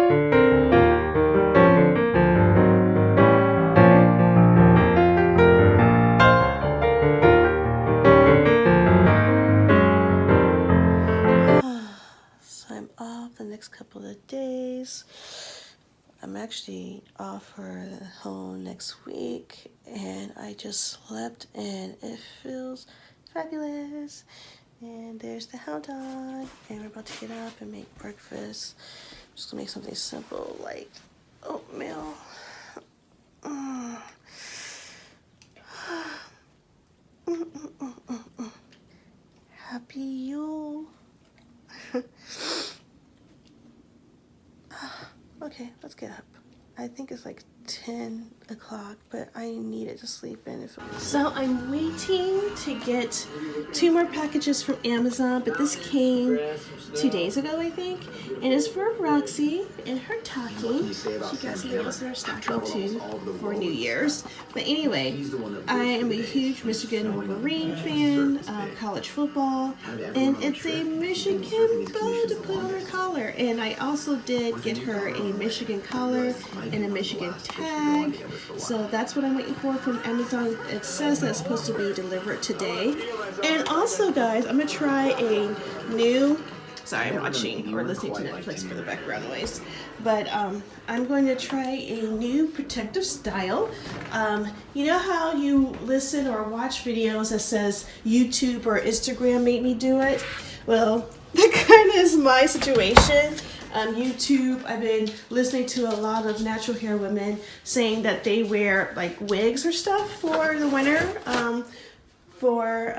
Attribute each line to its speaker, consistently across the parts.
Speaker 1: So I'm off the next couple of days. I'm actually off for the whole next week, and I just slept and it feels fabulous. And there's the hound dog, and we're about to get up and make breakfast. I'm just gonna make something simple like oatmeal. Happy Yule. Okay, let's get up. I think it's like 10 o'clock, but I needed to sleep in. So I'm waiting to get 2 more packages from Amazon, but this came 2 days ago, I think. And it's for Roxy and her talking. She got something else in her stocking too for New Year's. But anyway, I am a huge Michigan Wolverine fan, college football, and it's a Michigan bow to put on her collar. And I also did get her a Michigan collar and a Michigan tag. So that's what I'm waiting for from Amazon. It says that it's supposed to be delivered today. And also, guys, I'm gonna try a new, sorry, I'm watching or listening to Netflix for the background noise, but I'm going to try a new protective style. You know how you listen or watch videos that says YouTube or Instagram made me do it? Well, that kind of is my situation. YouTube, I've been listening to a lot of natural hair women saying that they wear like wigs or stuff for the winter, for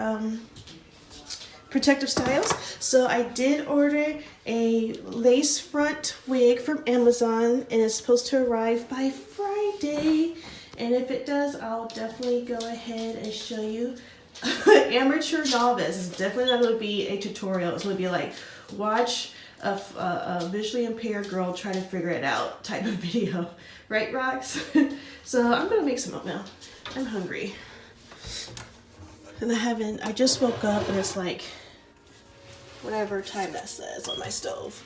Speaker 1: protective styles. So I did order a lace front wig from Amazon, and it's supposed to arrive by Friday. And if it does, I'll definitely go ahead and show you. Amateur novice is definitely not going to be a tutorial. It's going to be like, watch a visually impaired girl try to figure it out type of video, right, Rox? So I'm gonna make some oatmeal. I'm hungry, and I just woke up, and it's like whatever time that says on my stove.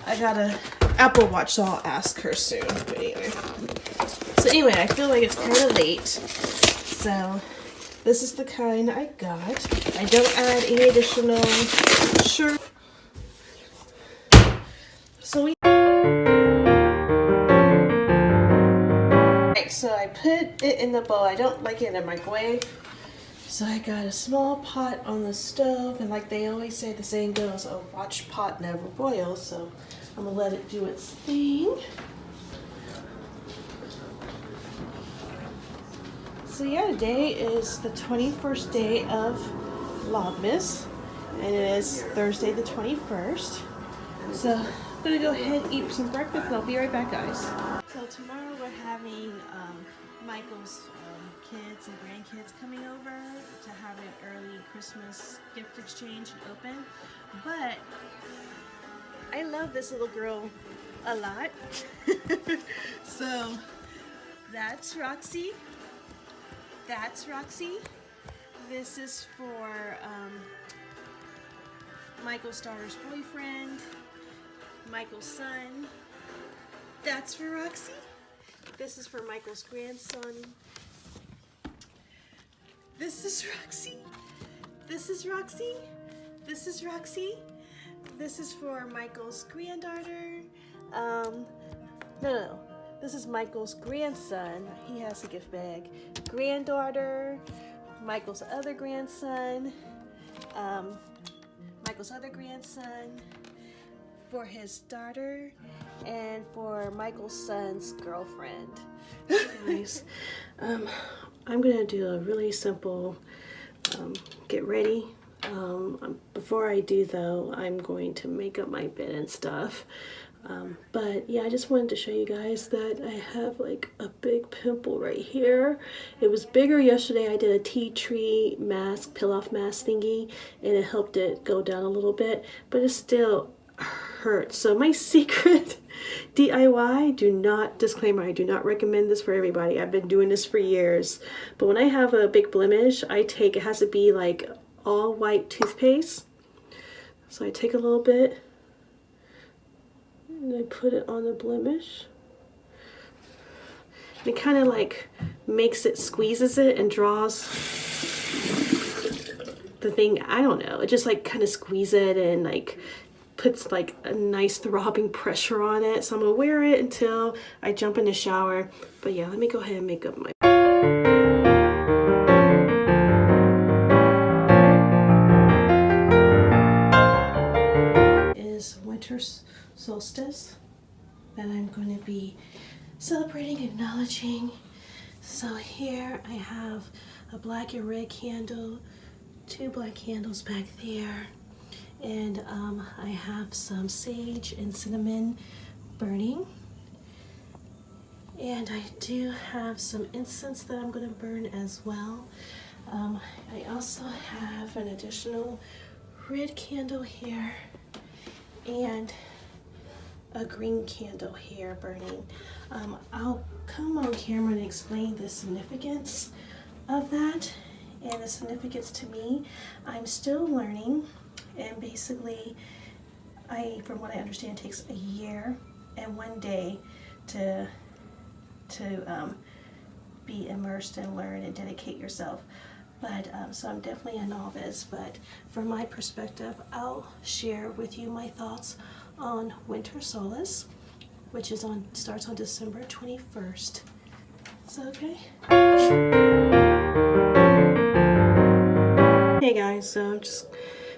Speaker 1: I got an Apple Watch, so I'll ask her soon. But anyway, I feel like it's kind of late, so this is the kind I got. I don't add any additional sugar. So I put it in the bowl. I don't like it in the microwave. So I got a small pot on the stove, and like they always say, the saying goes, a watch pot never boils. So I'm gonna let it do its thing. So yeah, today is the 21st day of Vlogmas, and it is Thursday the 21st. So I'm gonna go ahead and eat some breakfast, and I'll be right back, guys. So tomorrow we're having Michael's kids and grandkids coming over to have an early Christmas gift exchange and open. But I love this little girl a lot. So that's Roxy. That's Roxy. This is for Michael's daughter's boyfriend, Michael's son. That's for Roxy. This is for Michael's grandson. This is Roxy. This is Roxy. This is Roxy. This is for Michael's granddaughter. No. This is Michael's grandson. He has a gift bag. Granddaughter. Michael's other grandson. Michael's other grandson. For his daughter, and for Michael's son's girlfriend. Anyways, I'm gonna do a really simple get ready. Before I do though, I'm going to make up my bed and stuff. But yeah, I just wanted to show you guys that I have like a big pimple right here. It was bigger yesterday. I did a tea tree mask, peel off mask thingy, and it helped it go down a little bit, but it's still hurts. So my secret DIY, disclaimer, I do not recommend this for everybody. I've been doing this for years. But when I have a big blemish, it has to be like all white toothpaste. So I take a little bit put it on the blemish. It kind of like makes it, squeezes it and draws the thing. I don't know. It just like kind of squeezes it and like puts like a nice throbbing pressure on it. So I'm gonna wear it until I jump in the shower. But yeah, let me go ahead and make up my winter solstice that I'm going to be celebrating, acknowledging. So here I have a black and red candle, 2 black candles back there, and I have some sage and cinnamon burning, and I do have some incense that I'm going to burn as well. I also have an additional red candle here and a green candle here burning. I'll come on camera and explain the significance of that and the significance to me. I'm still learning, and basically from what I understand, it takes a year and 1 day to be immersed and learn and dedicate yourself. But so I'm definitely a novice, but from my perspective, I'll share with you my thoughts on winter solace, which is starts on December 21st. Is that okay? Hey guys, so I'm just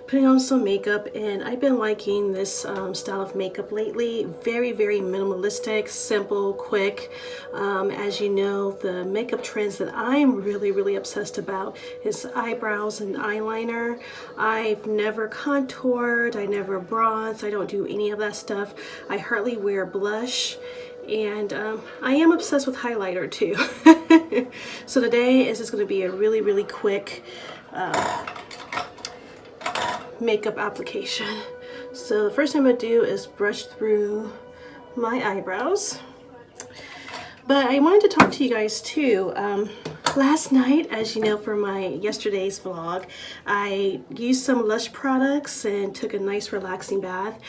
Speaker 1: putting on some makeup, and I've been liking this style of makeup lately. Very, very minimalistic, simple, quick. As you know, the makeup trends that I'm really, really obsessed about is eyebrows and eyeliner. I've never contoured, I never bronze, I don't do any of that stuff. I hardly wear blush, and I am obsessed with highlighter too. So today is just going to be a really, really quick makeup application. So the first thing I'm going to do is brush through my eyebrows. But I wanted to talk to you guys too. Last night, as you know, for my yesterday's vlog, I used some Lush products and took a nice relaxing bath.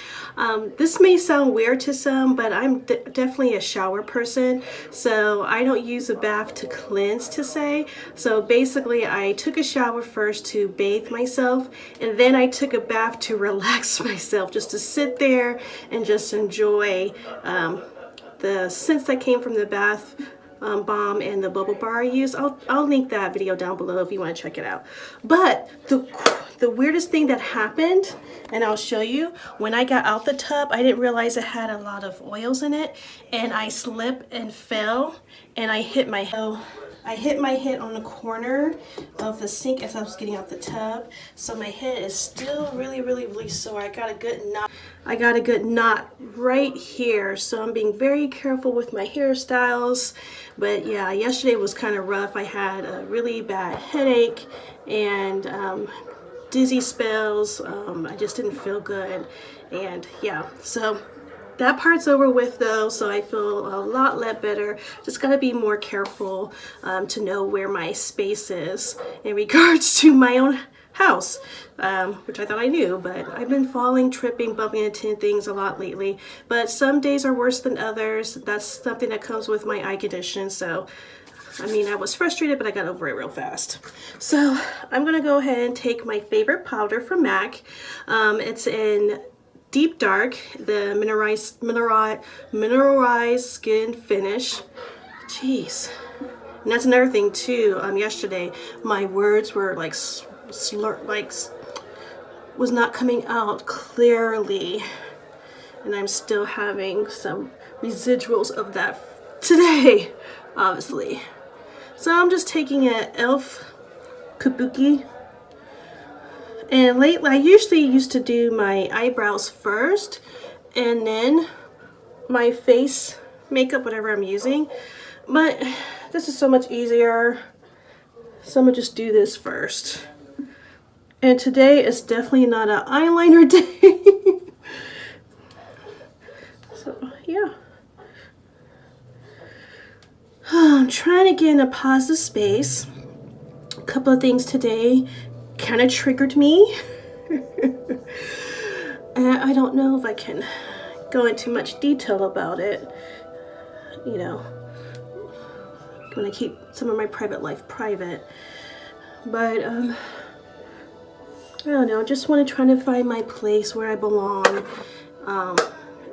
Speaker 1: This may sound weird to some, but I'm definitely a shower person, so I don't use a bath to cleanse, to say. So basically, I took a shower first to bathe myself, and then I took a bath to relax myself, just to sit there and just enjoy the scents that came from the bath bomb and the bubble bar I used. I'll link that video down below if you want to check it out. But the weirdest thing that happened, and I'll show you, when I got out the tub, I didn't realize it had a lot of oils in it, and I slipped and fell, and I hit my head on the corner of the sink as I was getting out the tub. So my head is still really, really, really sore. I got a good knot right here. So I'm being very careful with my hairstyles. But yeah, yesterday was kind of rough. I had a really bad headache and dizzy spells. I just didn't feel good. And yeah, so that part's over with though, so I feel a lot better. Just gotta be more careful to know where my space is in regards to my own house, which I thought I knew, but I've been falling, tripping, bumping into things a lot lately. But some days are worse than others. That's something that comes with my eye condition, so I mean, I was frustrated, but I got over it real fast. So I'm gonna go ahead and take my favorite powder from MAC. It's in Deep Dark, the mineralized skin finish. Jeez. And that's another thing too. Yesterday my words were like was not coming out clearly, and I'm still having some residuals of that today, obviously. So I'm just taking an e.l.f. kabuki. And lately, I usually used to do my eyebrows first and then my face makeup, whatever I'm using. But this is so much easier, so I'm gonna just do this first. And today is definitely not an eyeliner day. So yeah. I'm trying to get in a positive space. A couple of things today kind of triggered me. And I don't know if I can go into much detail about it. You know, I'm gonna keep some of my private life private. But I don't know, just want to try to find my place where I belong,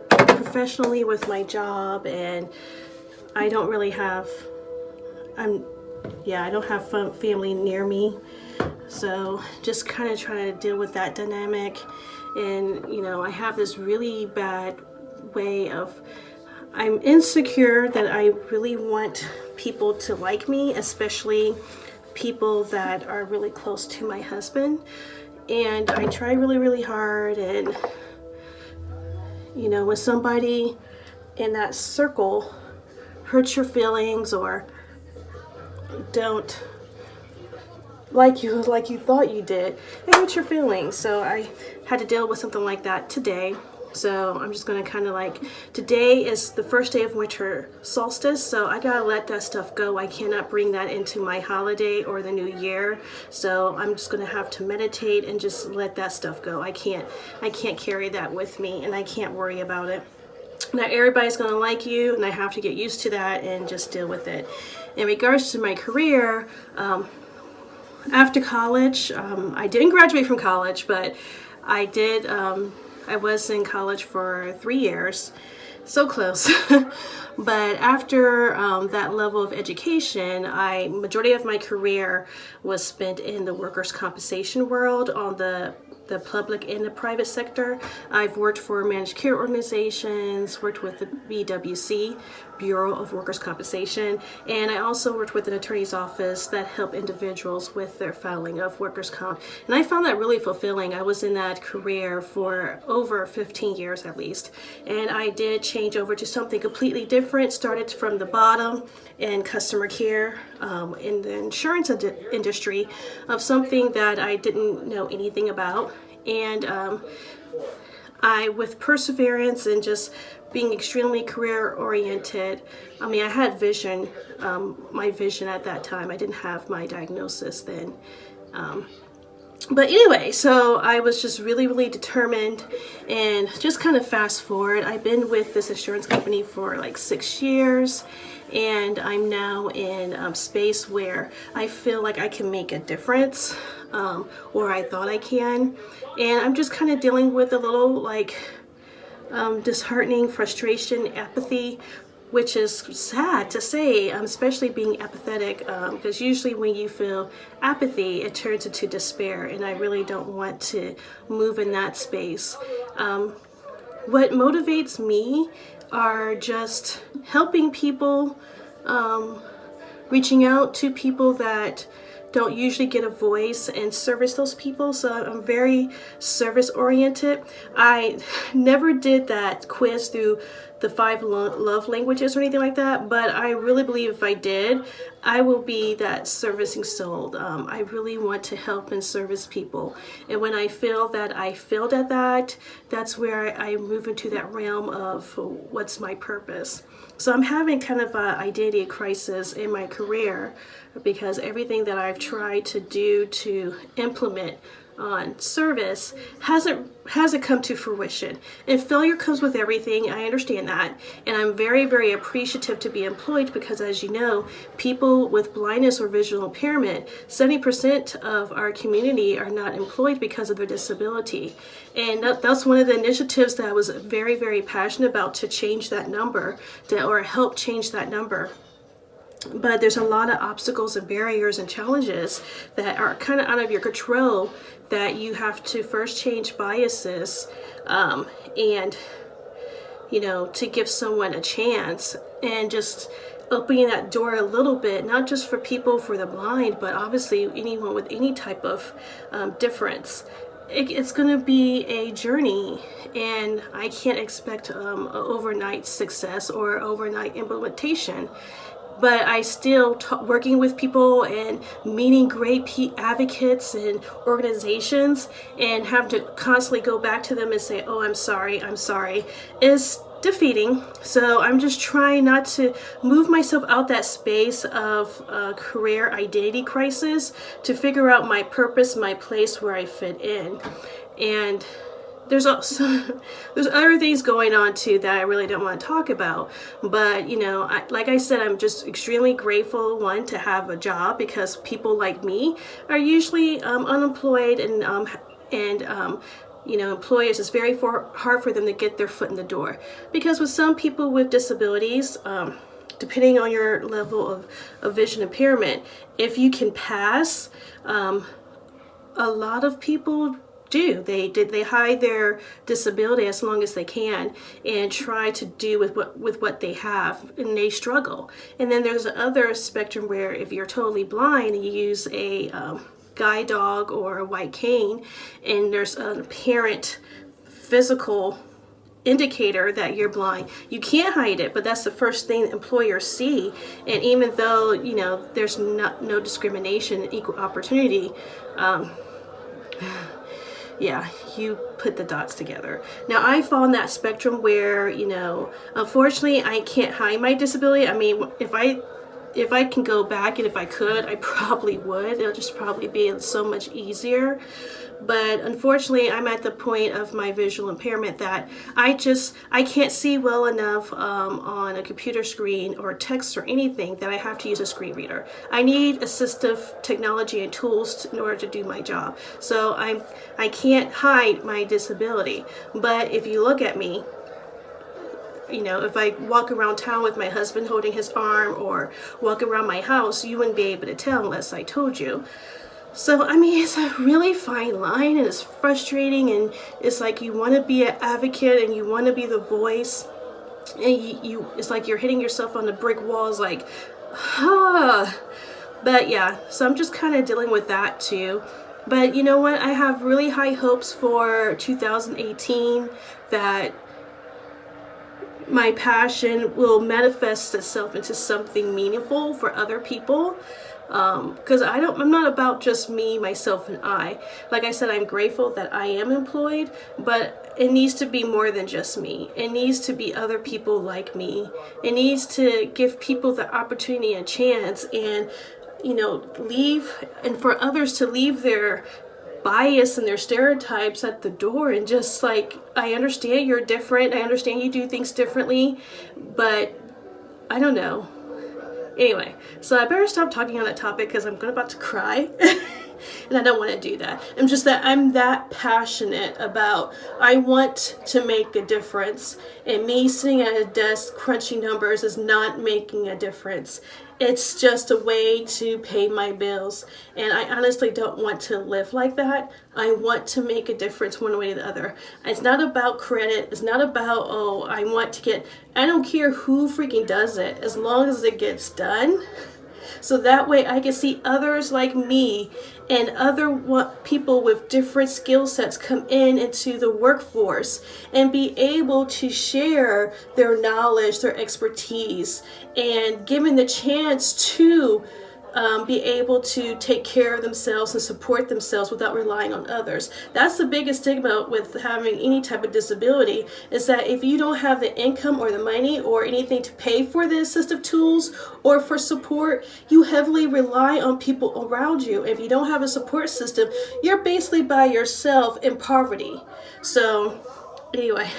Speaker 1: professionally with my job, and I don't really have, I don't have family near me, so just kind of trying to deal with that dynamic. And you know, I have this really bad way of, I'm insecure that I really want people to like me, especially people that are really close to my husband. And I try really, really hard, and you know, when somebody in that circle hurts your feelings or don't like you like you thought you did, it hurts your feelings. So I had to deal with something like that today. So I'm just gonna kind of like, today is the first day of winter solstice, so I gotta let that stuff go. I cannot bring that into my holiday or the new year. So I'm just gonna have to meditate and just let that stuff go. I can't carry that with me, and I can't worry about it. Not everybody's gonna like you, and I have to get used to that and just deal with it. In regards to my career, after college, I didn't graduate from college, but I did. I was in college for 3 years, so close. But after that level of education, majority of my career was spent in the workers' compensation world, on the public and the private sector. I've worked for managed care organizations, worked with the BWC, Bureau of Workers' Compensation, and I also worked with an attorney's office that helped individuals with their filing of workers' comp. And I found that really fulfilling. I was in that career for over 15 years at least, and I did change over to something completely different, started from the bottom in customer care, in the insurance industry, of something that I didn't know anything about. And I, with perseverance and just being extremely career oriented, I mean, I had vision, my vision at that time. I didn't have my diagnosis then. But anyway, so I was just really, really determined, and just kind of fast forward, I've been with this insurance company for like 6 years, and I'm now in a space where I feel like I can make a difference, or I thought I can. And I'm just kind of dealing with a little like disheartening, frustration, apathy, which is sad to say, especially being apathetic, because usually when you feel apathy, it turns into despair, and I really don't want to move in that space. What motivates me are just helping people, reaching out to people that don't usually get a voice, and service those people. So I'm very service oriented. I never did that quiz through the 5 love languages or anything like that, but I really believe if I did, I will be that servicing soul. I really want to help and service people, and when I feel that I failed at that, that's where I move into that realm of what's my purpose. So I'm having kind of an identity crisis in my career, because everything that I've tried to do to implement on service hasn't come to fruition. And failure comes with everything. I understand that, and I'm very, very appreciative to be employed, because as you know, people with blindness or visual impairment, 70% of our community are not employed because of their disability. And that's one of the initiatives that I was very, very passionate about, to change that number, or help change that number. But there's a lot of obstacles and barriers and challenges that are kind of out of your control, that you have to first change biases, and you know, to give someone a chance, and just opening that door a little bit, not just for people for the blind, but obviously anyone with any type of difference. It's going to be a journey, and I can't expect overnight success or overnight implementation. But I still working with people and meeting great advocates and organizations, and have to constantly go back to them and say, oh, I'm sorry, is defeating. So I'm just trying not to move myself out that space of career identity crisis, to figure out my purpose, my place, where I fit in. And there's also there's other things going on too that I really don't want to talk about. But you know, like I said, I'm just extremely grateful, one, to have a job, because people like me are usually unemployed, and you know, employers, it's very hard for them to get their foot in the door, because with some people with disabilities, depending on your level of vision impairment, if you can pass, a lot of people do. They hide their disability as long as they can and try to do with what they have, and they struggle. And then there's the other spectrum where if you're totally blind and you use a guide dog or a white cane, and there's an apparent physical indicator that you're blind, you can't hide it, but that's the first thing employers see. And even though, you know, there's no discrimination, equal opportunity, yeah, you put the dots together. Now, I fall in that spectrum where, you know, unfortunately, I can't hide my disability. I mean, if I can go back, and if I could, I probably would. It'll just probably be so much easier. But unfortunately, I'm at the point of my visual impairment that I can't see well enough on a computer screen or text or anything, that I have to use a screen reader. I need assistive technology and tools in order to do my job. So I can't hide my disability. But if you look at me, you know, if I walk around town with my husband holding his arm, or walk around my house, you wouldn't be able to tell unless I told you. So, I mean, it's a really fine line, and it's frustrating, and it's like you want to be an advocate and you want to be the voice, and it's like you're hitting yourself on the brick walls, like, But yeah, so I'm just kind of dealing with that too. But you know what? I have really high hopes for 2018 that my passion will manifest itself into something meaningful for other people. Because I'm not about just me, myself, and I. Like I said, I'm grateful that I am employed, but it needs to be more than just me. It needs to be other people like me. It needs to give people the opportunity and chance, and, you know, and for others to leave their bias and their stereotypes at the door, and just like, I understand you're different, I understand you do things differently, but I don't know. Anyway, so I better stop talking on that topic, because I'm about to cry. And I don't want to do that. I'm that passionate about, I want to make a difference, and me sitting at a desk crunching numbers is not making a difference. It's just a way to pay my bills, and I honestly don't want to live like that. I want to make a difference one way or the other. It's not about credit. It's not about, oh, I don't care who freaking does it, as long as it gets done. So that way I can see others like me and other people with different skill sets come into the workforce and be able to share their knowledge, their expertise, and given the chance to be able to take care of themselves and support themselves without relying on others. That's the biggest stigma with having any type of disability, is that if you don't have the income or the money or anything to pay for the assistive tools or for support, you heavily rely on people around you. If you don't have a support system, you're basically by yourself in poverty. So anyway,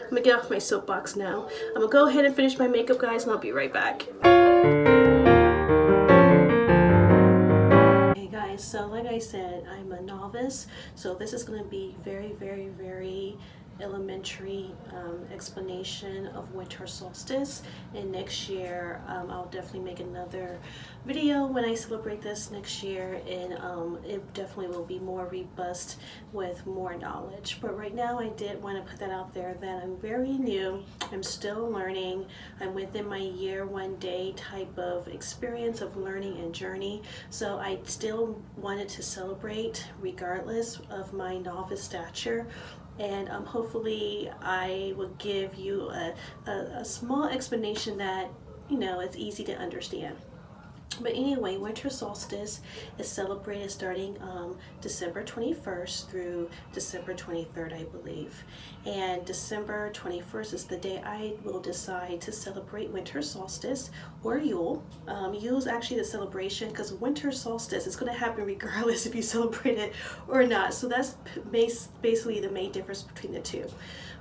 Speaker 1: I'm gonna get off my soapbox now. I'm gonna go ahead and finish my makeup, guys, and I'll be right back. So like I said, I'm a novice, so this is going to be very, very, very elementary explanation of winter solstice. And next year I'll definitely make another video when I celebrate this next year, and it definitely will be more robust with more knowledge. But right now I did want to put that out there that I'm very new, I'm still learning, I'm within my year 1 day type of experience of learning and journey, so I still wanted to celebrate regardless of my novice stature. And hopefully I will give you a small explanation that, you know, it's easy to understand. But anyway, winter solstice is celebrated starting December 21st through December 23rd, I believe. And December 21st is the day I will decide to celebrate winter solstice or Yule. Yule is actually the celebration, because winter solstice is going to happen regardless if you celebrate it or not. So that's basically the main difference between the two.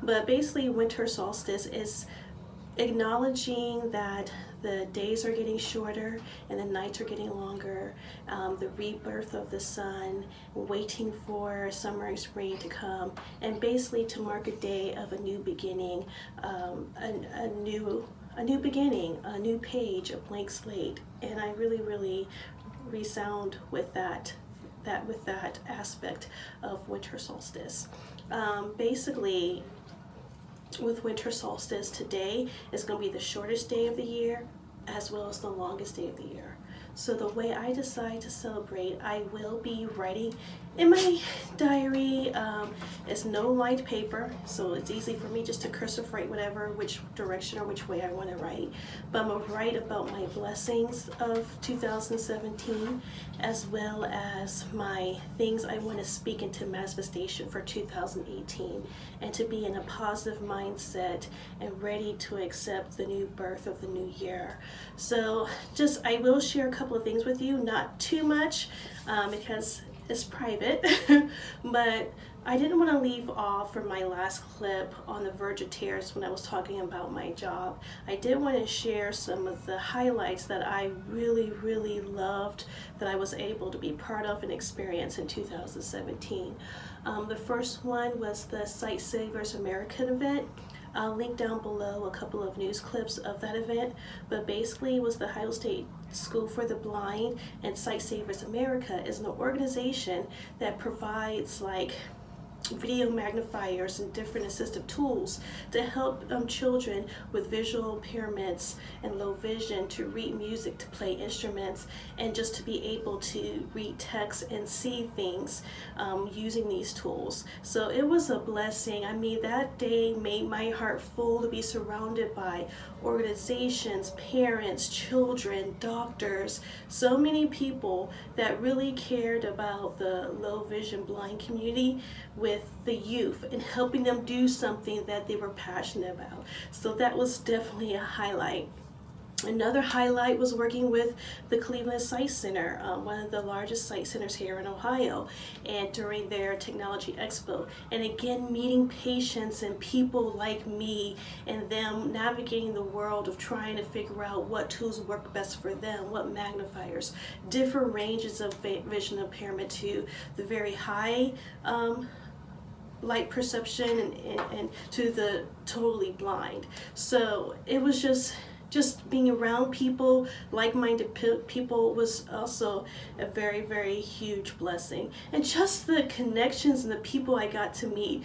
Speaker 1: But basically, winter solstice is acknowledging that the days are getting shorter and the nights are getting longer, the rebirth of the sun, waiting for summer and spring to come, and basically to mark a day of a new beginning, a new beginning, a new page, a blank slate. And I really resound with that aspect of winter solstice. Basically, with winter solstice, today is going to be the shortest day of the year as well as the longest day of the year. So the way I decide to celebrate, I will be writing in my diary. It's no lined paper, so it's easy for me just to cursive write whatever, which direction or which way I want to write. But I'm going to write about my blessings of 2017, as well as my things I want to speak into manifestation for 2018, and to be in a positive mindset and ready to accept the new birth of the new year. So I will share a couple of things with you, not too much, because it's private, but I didn't want to leave off from my last clip on the verge of tears when I was talking about my job. I did want to share some of the highlights that I really loved, that I was able to be part of and experience in 2017. The first one was the Sight Savers American event. I'll link down below a couple of news clips of that event, but basically it was the Ohio State School for the Blind, and Sight Savers America is an organization that provides like video magnifiers and different assistive tools to help children with visual impairments and low vision to read music, to play instruments, and just to be able to read text and see things using these tools. So it was a blessing. I mean, that day made my heart full to be surrounded by organizations, parents, children, doctors, so many people that really cared about the low vision blind community with the youth and helping them do something that they were passionate about. So that was definitely a highlight. Another highlight was working with the Cleveland Sight Center, one of the largest sight centers here in Ohio, and during their technology expo. And again, meeting patients and people like me, and them navigating the world of trying to figure out what tools work best for them, what magnifiers, different ranges of vision impairment to the very high light perception and to the totally blind. So it was just being around people, like-minded people, was also a very huge blessing. And just the connections and the people I got to meet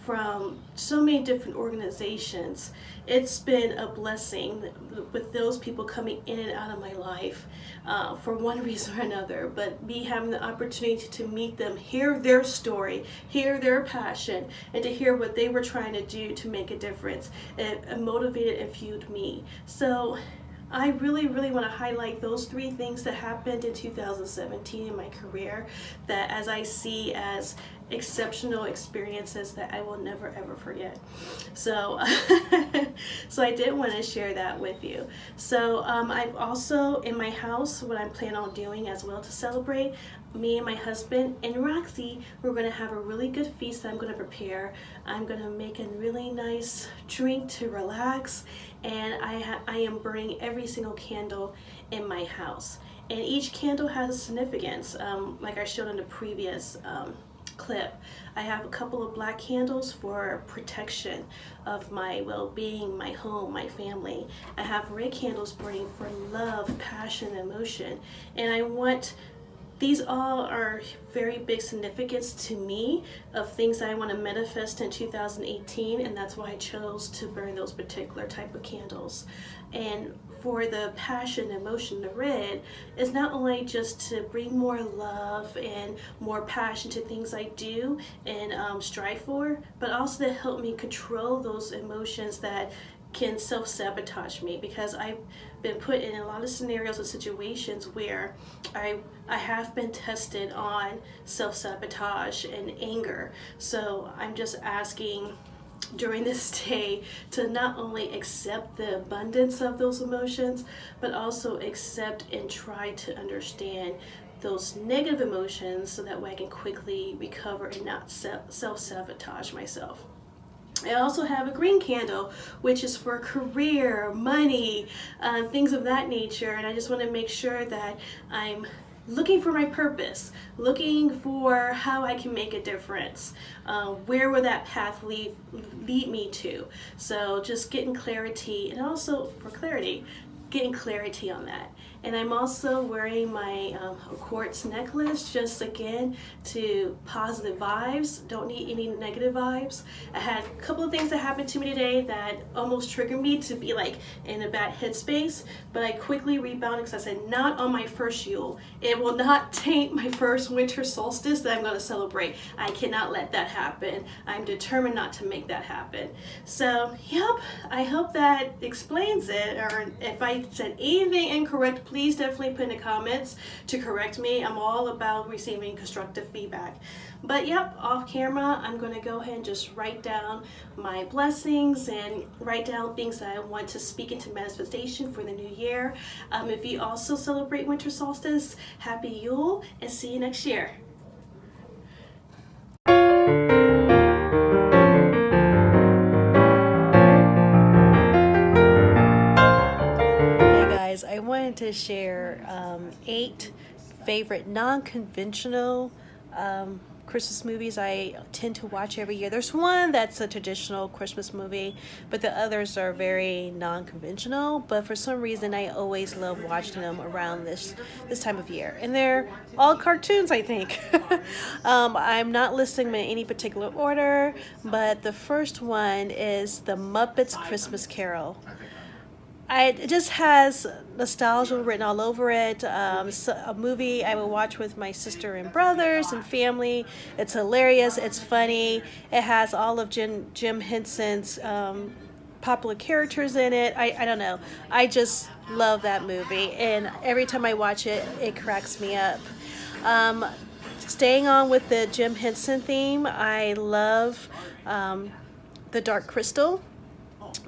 Speaker 1: from so many different organizations, it's been a blessing with those people coming in and out of my life for one reason or another. But me having the opportunity to meet them, hear their story, hear their passion, and to hear what they were trying to do to make a difference, it motivated and fueled me. So I really want to highlight those three things that happened in 2017 in my career, that as I see as exceptional experiences that I will never ever forget. So so I did want to share that with you. So I've also, in my house, what I'm planning on doing as well to celebrate, me and my husband and Roxy, we're going to have a really good feast that I'm going to prepare. I'm going to make a really nice drink to relax, and I am burning every single candle in my house, and each candle has a significance. Like I showed in the previous clip, I have a couple of black candles for protection of my well-being, my home, my family. I have red candles burning for love, passion, emotion, and I want, these all are very big significance to me of things that I want to manifest in 2018, and that's why I chose to burn those particular type of candles. And for the passion, emotion, the red is not only just to bring more love and more passion to things I do and strive for, but also to help me control those emotions that can self-sabotage me, because I've been put in a lot of scenarios and situations where I have been tested on self-sabotage and anger. So I'm just asking during this day to not only accept the abundance of those emotions, but also accept and try to understand those negative emotions, so that way I can quickly recover and not self-sabotage myself. I also have a green candle, which is for career, money, things of that nature. And I just want to make sure that I'm looking for my purpose, looking for how I can make a difference. Where will that path lead me to? So just getting clarity, and also for clarity, getting clarity on that. And I'm also wearing my quartz necklace, just again to positive vibes. Don't need any negative vibes. I had a couple of things that happened to me today that almost triggered me to be like in a bad headspace, but I quickly rebounded because I said, not on my first Yule. It will not taint my first winter solstice that I'm going to celebrate. I cannot let that happen. I'm determined not to make that happen. So, yep, I hope that explains it. Or if I said anything incorrect, please definitely put in the comments to correct me. I'm all about receiving constructive feedback. But yep, off camera, I'm going to go ahead and just write down my blessings and write down things that I want to speak into manifestation for the new year. If you also celebrate winter solstice, happy Yule, and see you next year. I wanted to share 8 favorite non-conventional Christmas movies I tend to watch every year. There's one that's a traditional Christmas movie, but the others are very non-conventional. But for some reason, I always love watching them around this time of year. And they're all cartoons, I think. I'm not listing them in any particular order, but the first one is The Muppets Christmas Carol. It just has nostalgia written all over it. So a movie I would watch with my sister and brothers and family. It's hilarious. It's funny. It has all of Jim Henson's popular characters in it. I don't know. I just love that movie. And every time I watch it, it cracks me up. Staying on with the Jim Henson theme, I love The Dark Crystal.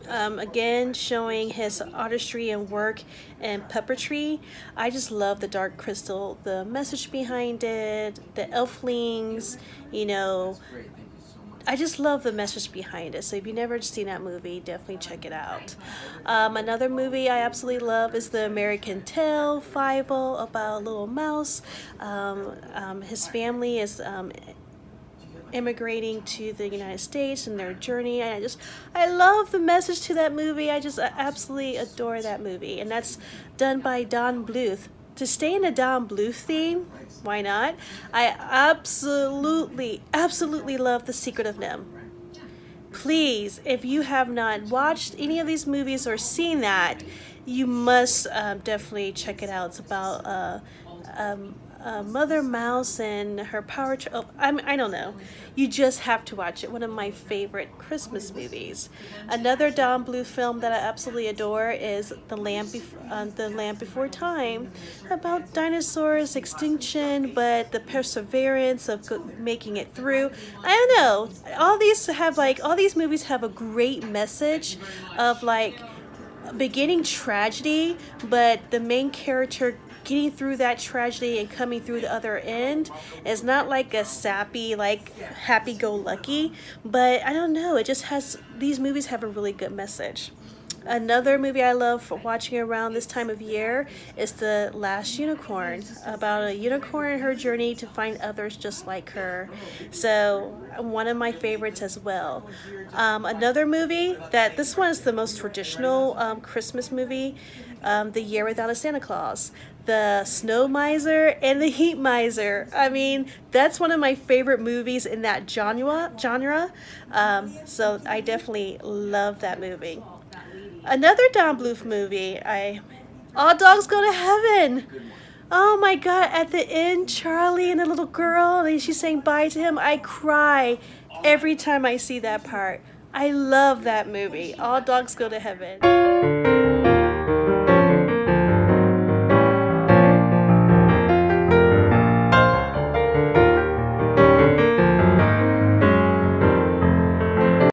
Speaker 1: Again, showing his artistry and work and puppetry. I just love The Dark Crystal, the message behind it, the elflings, you know. I just love the message behind it. So if you've never seen that movie, definitely check it out. Another movie I absolutely love is The American Tail Fable, about a little mouse. His family is immigrating to the United States and their journey. I love the message to that movie. I absolutely adore that movie. And that's done by Don Bluth. To stay in the Don Bluth theme, why not? I absolutely love The Secret of NIMH. Please, if you have not watched any of these movies or seen that, you must definitely check it out. It's about Mother Mouse and her power. I don't know. You just have to watch it. One of my favorite Christmas movies. Another Don Bluth film that I absolutely adore is The Land Before Time, about dinosaurs, extinction, but the perseverance of making it through. I don't know. All these movies have a great message of like beginning tragedy, but the main character getting through that tragedy and coming through the other end is not like a sappy, like happy-go-lucky, but I don't know, it just has, these movies have a really good message. Another movie I love for watching around this time of year is The Last Unicorn, about a unicorn and her journey to find others just like her. So one of my favorites as well. Another movie this one is the most traditional Christmas movie, The Year Without a Santa Claus. The Snow Miser and the Heat Miser. I mean, that's one of my favorite movies in that genre. So I definitely love that movie. Another Don Bluth movie, All Dogs Go to Heaven. Oh my God, at the end, Charlie and the little girl, and she's saying bye to him. I cry every time I see that part. I love that movie. All Dogs Go to Heaven.